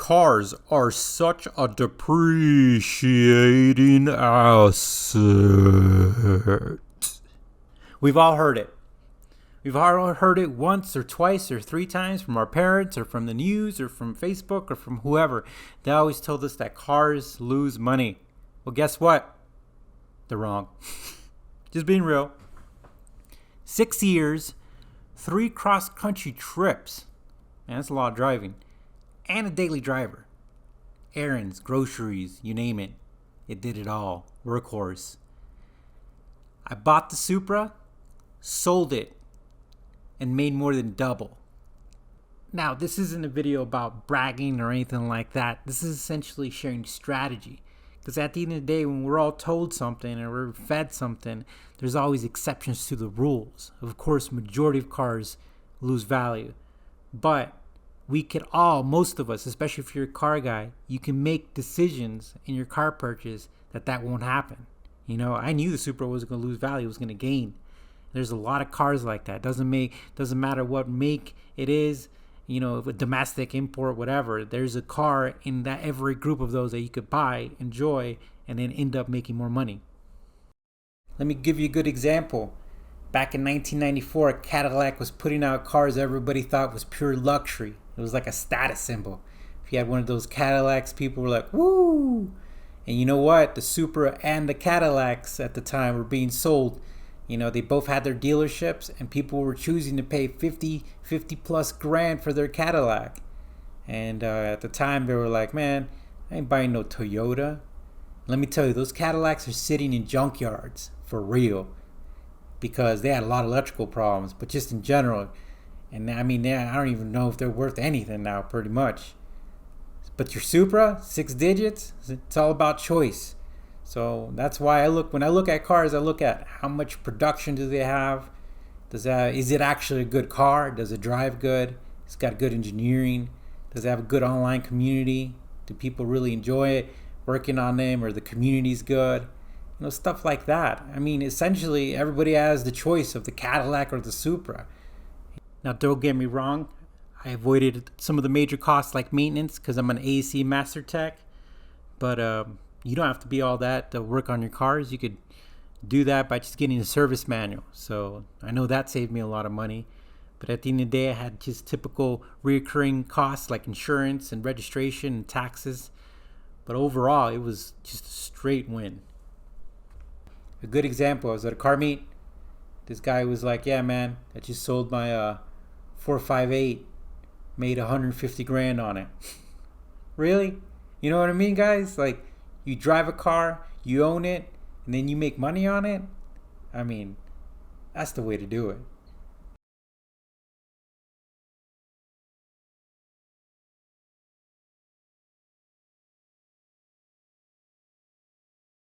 cars are such a depreciating asset. We've all heard it. We've all heard it once or twice or three times from our parents or from the news or from Facebook or from whoever. They always told us that cars lose money. Well, guess what? They're wrong. Just being real. 6 years, 3 cross-country trips. Man, that's a lot of driving. And a daily driver. Errands, groceries, you name it. It did it all. Workhorse. I bought the Supra, sold it, and made more than double. Now, this isn't a video about bragging or anything like that. This is essentially sharing strategy. Because at the end of the day, when we're all told something or we're fed something, there's always exceptions to the rules. Of course, majority of cars lose value. But we could all, most of us, especially if you're a car guy, you can make decisions in your car purchase that won't happen. You know, I knew the Supra wasn't going to lose value, it was going to gain. There's a lot of cars like that. Doesn't matter what make it is, you know, if a domestic, import, whatever. There's a car in that every group of those that you could buy, enjoy, and then end up making more money. Let me give you a good example. Back in 1994, Cadillac was putting out cars everybody thought was pure luxury. It was like a status symbol. If you had one of those Cadillacs, people were like, woo! And you know what? The Supra and the Cadillacs at the time were being sold. You know, they both had their dealerships and people were choosing to pay 50 plus grand for their Cadillac. And at the time they were like, man, I ain't buying no Toyota. Let me tell you, those Cadillacs are sitting in junkyards for real because they had a lot of electrical problems, but just in general. And I mean, I don't even know if they're worth anything now, pretty much. But your Supra, 6 digits, it's all about choice. So that's why when I look at cars, I look at how much production do they have. Is it actually a good car? Does it drive good? It's got good engineering. Does it have a good online community? Do people really enjoy it, working on them, or the community's good? You know, stuff like that. I mean, essentially, everybody has the choice of the Cadillac or the Supra. Now, don't get me wrong. I avoided some of the major costs like maintenance because I'm an AC master tech. But you don't have to be all that to work on your cars. You could do that by just getting a service manual. So I know that saved me a lot of money. But at the end of the day, I had just typical recurring costs like insurance and registration and taxes. But overall, it was just a straight win. A good example, I was at a car meet. This guy was like, yeah, man, I just sold my 458, made 150 grand on it. Really? You know what I mean, guys? Like, you drive a car, you own it, and then you make money on it? I mean, that's the way to do it.